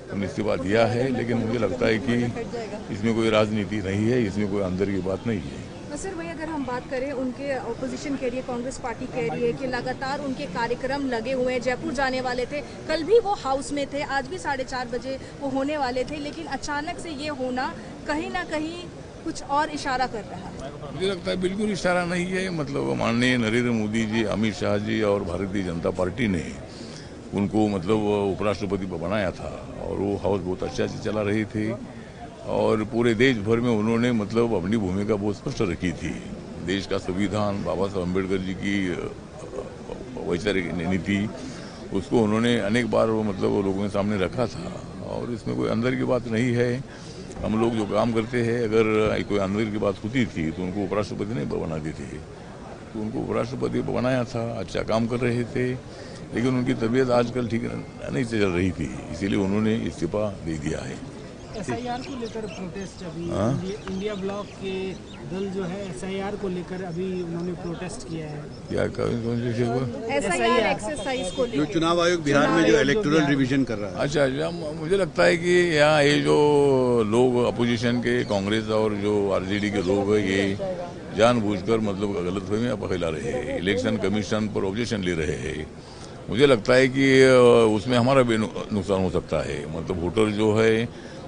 उन्होंने इस्तीफा दिया है, लेकिन मुझे लगता है कि इसमें कोई राजनीति नहीं है, इसमें कोई अंदर की बात नहीं है। सर वही अगर हम बात करें उनके ऑपोजिशन कह रही है, कांग्रेस पार्टी कह रही है कि लगातार उनके कार्यक्रम लगे हुए हैं, जयपुर जाने वाले थे, कल भी वो हाउस में थे, आज भी 4:30 बजे वो होने वाले थे, लेकिन अचानक से ये होना कहीं ना कहीं कुछ और इशारा कर रहा है। मुझे लगता है बिल्कुल इशारा नहीं है। मतलब माननीय नरेंद्र मोदी जी, अमित शाह जी और भारतीय जनता पार्टी ने उनको मतलब उपराष्ट्रपति बनाया था और वो हाउस बहुत अच्छा से चला रही थी और पूरे देश भर में उन्होंने मतलब अपनी भूमिका बहुत स्पष्ट रखी थी। देश का संविधान, बाबा साहब अम्बेडकर जी की वैचारिक नीति, उसको उन्होंने अनेक बार मतलब लोगों के सामने रखा था और इसमें कोई अंदर की बात नहीं है। हम लोग जो काम करते हैं, अगर कोई अंदर की बात होती थी तो उनको उपराष्ट्रपति नहीं बनाती थी, तो उनको उपराष्ट्रपति बनाया था। अच्छा काम कर रहे थे, लेकिन उनकी तबीयत आजकल ठीक नहीं चल रही थी, इसीलिए उन्होंने इस्तीफा दे दिया है। SIR को लेकर प्रोटेस्ट अभी इंडिया ब्लॉक के दल जो है SIR को लेकर अभी उन्होंने प्रोटेस्ट किया है। क्या कौन सी SIR एक्सरसाइज को जो चुनाव आयोग बिहार में जो इलेक्टोरल रिवीजन कर रहा है। अच्छा, मुझे लगता है कि यहाँ ये जो लोग अपोजिशन के, कांग्रेस और जो RJD के लोग हैं, ये जानबूझकर मतलब गलतफहमियां फैला रहे हैं, इलेक्शन कमीशन पर ऑब्जेक्शन ले रहे हैं। मुझे लगता है कि उसमें हमारा भी नुकसान हो सकता है। मतलब वोटर जो है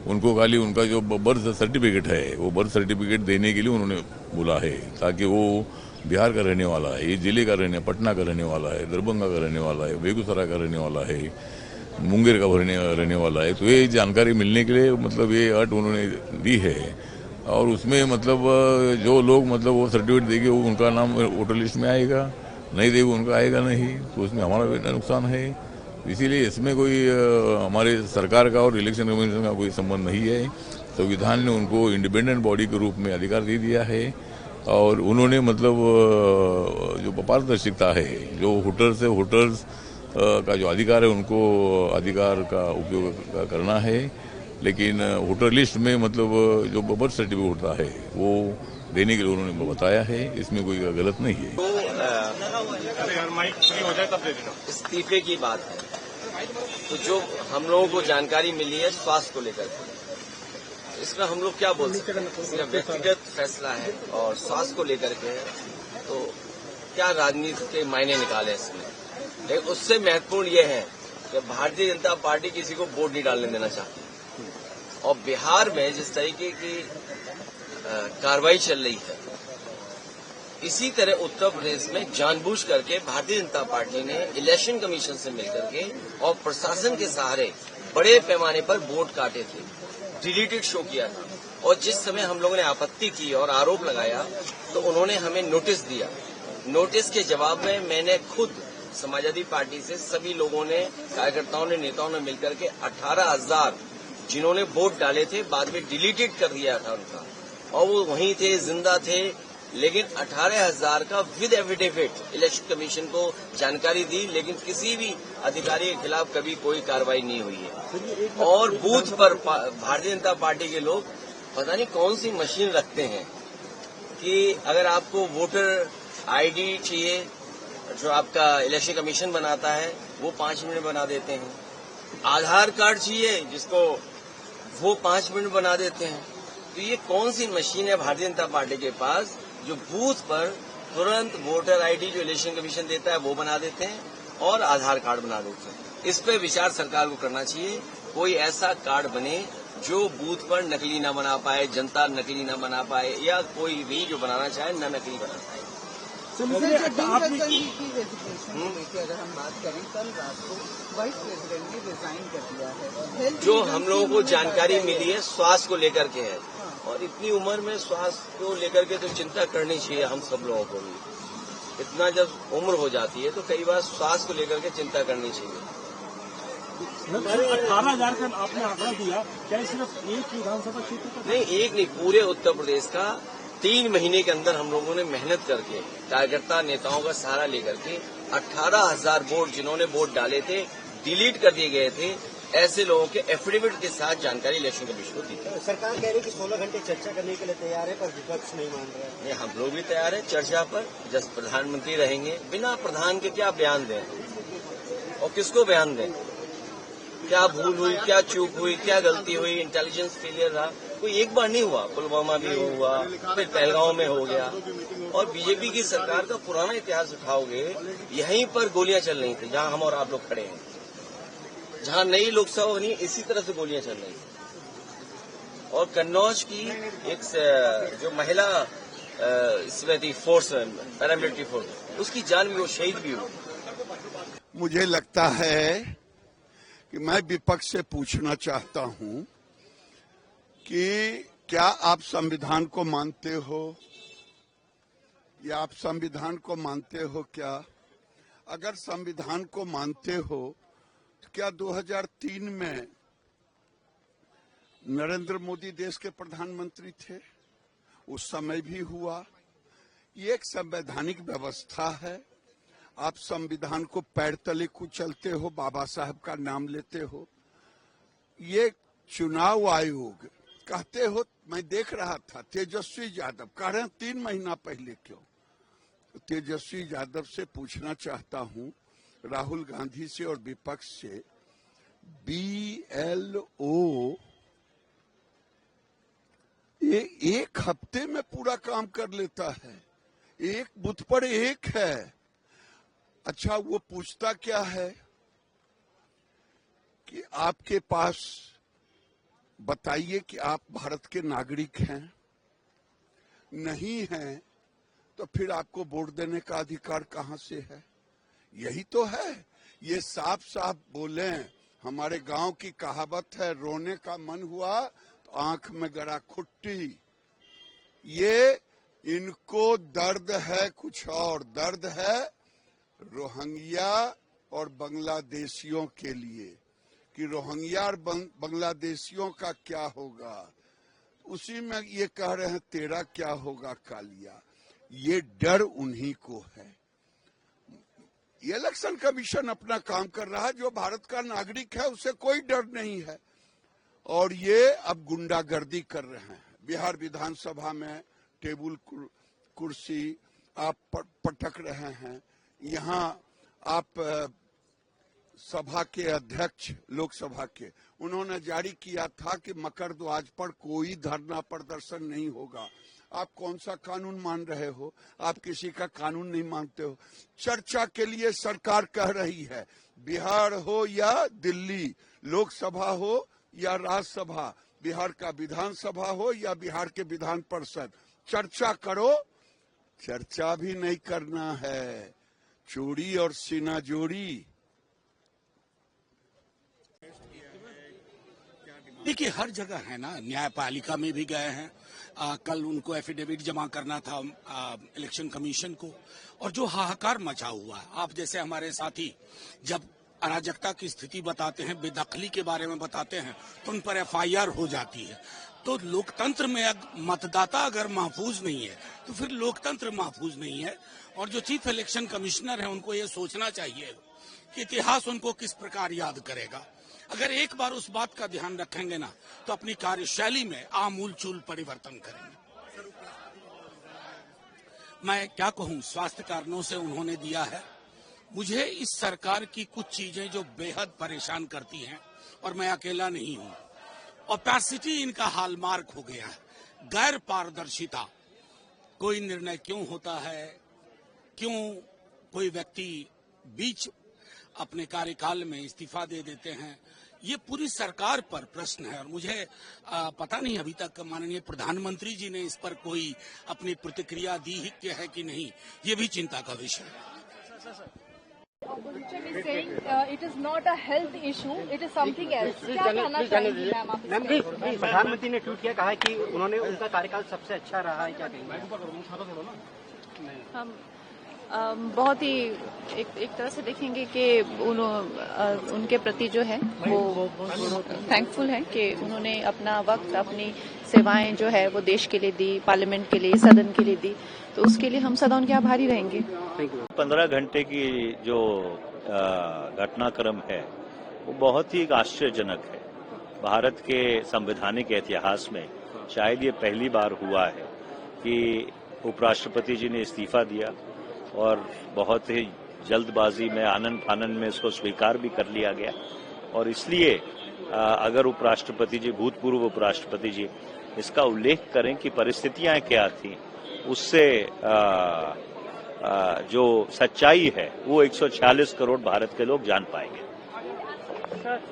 उनको खाली उनका जो बर्थ सर्टिफिकेट है, वो बर्थ सर्टिफिकेट देने के लिए उन्होंने बोला है, ताकि वो बिहार का रहने वाला है, ये जिले का पटना का रहने वाला है, दरभंगा का रहने वाला है, बेगूसराय का रहने वाला है, मुंगेर का रहने वाला है। तो ये जानकारी मिलने के लिए मतलब ये अट उन्होंने दी है और उसमें मतलब जो लोग मतलब वो सर्टिफिकेट देंगे उनका नाम वोटर लिस्ट में आएगा, नहीं देगा उनका आएगा नहीं, तो उसमें हमारा भी नुकसान है। इसीलिए इसमें कोई हमारे सरकार का और इलेक्शन कमीशन का कोई संबंध नहीं है। संविधान ने उनको इंडिपेंडेंट बॉडी के रूप में अधिकार दे दिया है और उन्होंने मतलब जो पारदर्शिता है, जो वोटर्स का जो अधिकार है, उनको अधिकार का उपयोग करना है। लेकिन वोटर लिस्ट में मतलब जो बर्थ सर्टिफिकेट होता है वो देने के लिए उन्होंने बताया है, इसमें कोई गलत नहीं है। इस्तीफे की बात है तो जो हम लोगों को जानकारी मिली है स्वास्थ्य को लेकर के, इसमें हम लोग क्या बोल सकते हैं, इसका व्यक्तिगत फैसला है और स्वास्थ्य को लेकर के है, तो क्या राजनीति के मायने निकाले इसमें। लेकिन उससे महत्वपूर्ण ये है कि भारतीय जनता पार्टी किसी को वोट नहीं डालने देना चाहती और बिहार में जिस तरीके की कार्रवाई चल रही है, इसी तरह उत्तर प्रदेश में जानबूझ करके भारतीय जनता पार्टी ने इलेक्शन कमीशन से मिलकर के और प्रशासन के सहारे बड़े पैमाने पर वोट काटे थे, डिलीटेड शो किया था। और जिस समय हम लोगों ने आपत्ति की और आरोप लगाया तो उन्होंने हमें नोटिस दिया। नोटिस के जवाब में मैंने खुद समाजवादी पार्टी से सभी लोगों ने, कार्यकर्ताओं ने, नेताओं ने मिलकर के 18,000 जिन्होंने वोट डाले थे बाद में डिलीटेड कर दिया था उनका, और वो वहीं थे, जिंदा थे, लेकिन 18,000 का विद एफिडेविट इलेक्शन कमीशन को जानकारी दी, लेकिन किसी भी अधिकारी के खिलाफ कभी कोई कार्रवाई नहीं हुई है। और बूथ पर भारतीय जनता पार्टी के लोग पता नहीं कौन सी मशीन रखते हैं कि अगर आपको वोटर ID चाहिए जो आपका इलेक्शन कमीशन बनाता है वो 5 मिनट बना देते हैं, आधार कार्ड चाहिए जिसको वो 5 मिनट बना देते हैं। तो ये कौन सी मशीन है भारतीय जनता पार्टी के पास जो बूथ पर तुरंत वोटर ID जो इलेक्शन कमीशन देता है वो बना देते हैं और आधार कार्ड बना देते हैं। इस पर विचार सरकार को करना चाहिए, कोई ऐसा कार्ड बने जो बूथ पर नकली ना बना पाए, जनता नकली ना बना पाए, या कोई भी जो बनाना चाहे न नकली बना पाए। अगर हम बात करें, कल रात को वाइस प्रेसिडेंट ने रिजाइन कर दिया है। जो हम लोगों को जानकारी मिली है स्वास्थ्य को लेकर के है, और इतनी उम्र में स्वास्थ्य को लेकर के तो चिंता करनी चाहिए हम सब लोगों को भी। इतना जब उम्र हो जाती है तो कई बार स्वास्थ्य को लेकर के चिंता करनी चाहिए। 18,000 का आपने आंकड़ा दिया, क्या सिर्फ एक विधानसभा क्षेत्र का? नहीं, एक नहीं, पूरे उत्तर प्रदेश का 3 महीने के अंदर हम लोगों ने मेहनत करके कार्यकर्ता नेताओं का सहारा लेकर के 18,000 वोट जिन्होंने वोट डाले थे डिलीट कर दिए गए थे, ऐसे लोगों के एफिडेविट के साथ जानकारी इलेक्शन कमीशन को दी थी। सरकार कह रही है कि 16 घंटे चर्चा करने के लिए तैयार है, पर विपक्ष नहीं मान रहा है। नहीं, हम लोग भी तैयार है चर्चा पर। जब प्रधानमंत्री रहेंगे, बिना प्रधान के क्या बयान दें और किसको बयान दें? क्या भूल हुई, क्या चूक हुई, क्या गलती हुई, इंटेलिजेंस फेलियर रहा, कोई एक बार नहीं हुआ। पुलवामा भी हुआ, फिर पहलगांव में हो गया। और बीजेपी की सरकार का पुराना इतिहास उठाओगे, यहीं पर गोलियां चल रही थी जहां हम और आप लोग खड़े हैं, जहां नई लोकसभा बनी इसी तरह से गोलियां चल रही थी। और कन्नौज की एक जो महिला इसमें थी फोर्स, पैरामिलिट्री फोर्स, उसकी जान भी, वो शहीद भी हुई। मुझे लगता है कि मैं विपक्ष से पूछना चाहता हूं कि क्या आप संविधान को मानते हो, या आप संविधान को मानते हो क्या? अगर संविधान को मानते हो तो क्या 2003 में नरेंद्र मोदी देश के प्रधानमंत्री थे? उस समय भी हुआ। ये एक संवैधानिक व्यवस्था है। आप संविधान को पैर तले कुचलते हो, बाबा साहब का नाम लेते हो। ये चुनाव आयोग कहते हो, मैं देख रहा था तेजस्वी यादव कह रहे हैं 3 महीना पहले क्यों? तेजस्वी यादव से पूछना चाहता हूं, राहुल गांधी से और विपक्ष से, BLO ये 1 हफ्ते में पूरा काम कर लेता है, एक बूथ पर एक है। अच्छा, वो पूछता क्या है कि आपके पास बताइए कि आप भारत के नागरिक हैं? नहीं हैं तो फिर आपको वोट देने का अधिकार कहां से है? यही तो है। ये साफ साफ बोले। हमारे गांव की कहावत है, रोने का मन हुआ तो आंख में गड़ा खुट्टी। ये इनको दर्द है, कुछ और दर्द है रोहिंग्या और बांग्लादेशियों के लिए, कि रोहिंग्या और बांग्लादेशियों का क्या होगा। उसी में ये कह रहे हैं तेरा क्या होगा कालिया। ये डर उन्हीं को है। ये इलेक्शन कमीशन अपना काम कर रहा है, जो भारत का नागरिक है उसे कोई डर नहीं है। और ये अब गुंडागर्दी कर रहे हैं। बिहार विधानसभा में टेबल कुर्सी आप पटक रहे हैं। यहाँ आप सभा के अध्यक्ष लोकसभा के, उन्होंने जारी किया था कि मकर ध्वज पर कोई धरना प्रदर्शन नहीं होगा। आप कौन सा कानून मान रहे हो? आप किसी का कानून नहीं मानते हो। चर्चा के लिए सरकार कह रही है, बिहार हो या दिल्ली, लोकसभा हो या राज्यसभा, बिहार का विधानसभा हो या बिहार के विधान परिषद, चर्चा करो। चर्चा भी नहीं करना है, चोरी और सीना जोड़ी। देखिए, हर जगह है ना, न्यायपालिका में भी गए हैं। कल उनको एफिडेविट जमा करना था इलेक्शन कमीशन को। और जो हाहाकार मचा हुआ है, आप जैसे हमारे साथी जब अराजकता की स्थिति बताते हैं, बेदखली के बारे में बताते हैं, तो उन पर FIR हो जाती है। तो लोकतंत्र में मतदाता अगर महफूज नहीं है तो फिर लोकतंत्र महफूज नहीं है। और जो चीफ इलेक्शन कमिश्नर है, उनको ये सोचना चाहिए कि इतिहास उनको किस प्रकार याद करेगा। अगर एक बार उस बात का ध्यान रखेंगे ना, तो अपनी कार्यशैली में आमूलचूल परिवर्तन करेंगे। मैं क्या कहूं, स्वास्थ्य कारणों से उन्होंने दिया है। मुझे इस सरकार की कुछ चीजें जो बेहद परेशान करती हैं, और मैं अकेला नहीं हूं। ओपेसिटी इनका हॉलमार्क हो गया है, गैर पारदर्शिता। कोई निर्णय क्यों होता है, क्यों कोई व्यक्ति बीच अपने कार्यकाल में इस्तीफा दे देते हैं, ये पूरी सरकार पर प्रश्न है। और मुझे पता नहीं अभी तक माननीय प्रधानमंत्री जी ने इस पर कोई अपनी प्रतिक्रिया दी है कि नहीं, ये भी चिंता का विषय है। Opposition is saying it is not a health issue, it is something else. क्या कहना चाहेंगी मैम आप? मैम, प्रधानमंत्री ने ट्वीट किया, कहा कि उन्होंने उनका कार्यकाल सबसे अच्छा रहा है, क्या कहेंगे? हम बहुत ही एक तरह से देखेंगे कि उनके प्रति जो है वो थैंकफुल है कि उन्होंने अपना वक्त, अपनी सेवाएं जो है वो देश के लिए दी, पार्लियामेंट के लिए, सदन के लिए दी। तो उसके लिए हम सदा उनके आभारी रहेंगे। 15 घंटे की जो घटनाक्रम है वो बहुत ही आश्चर्यजनक है। भारत के संवैधानिक इतिहास में शायद ये पहली बार हुआ है कि उपराष्ट्रपति जी ने इस्तीफा दिया और बहुत ही जल्दबाजी में, आनन फानन में इसको स्वीकार भी कर लिया गया। और इसलिए अगर उपराष्ट्रपति जी, भूतपूर्व उपराष्ट्रपति जी इसका उल्लेख करें कि परिस्थितियां क्या थी, उससे जो सच्चाई है वो 146 करोड़ भारत के लोग जान पाएंगे।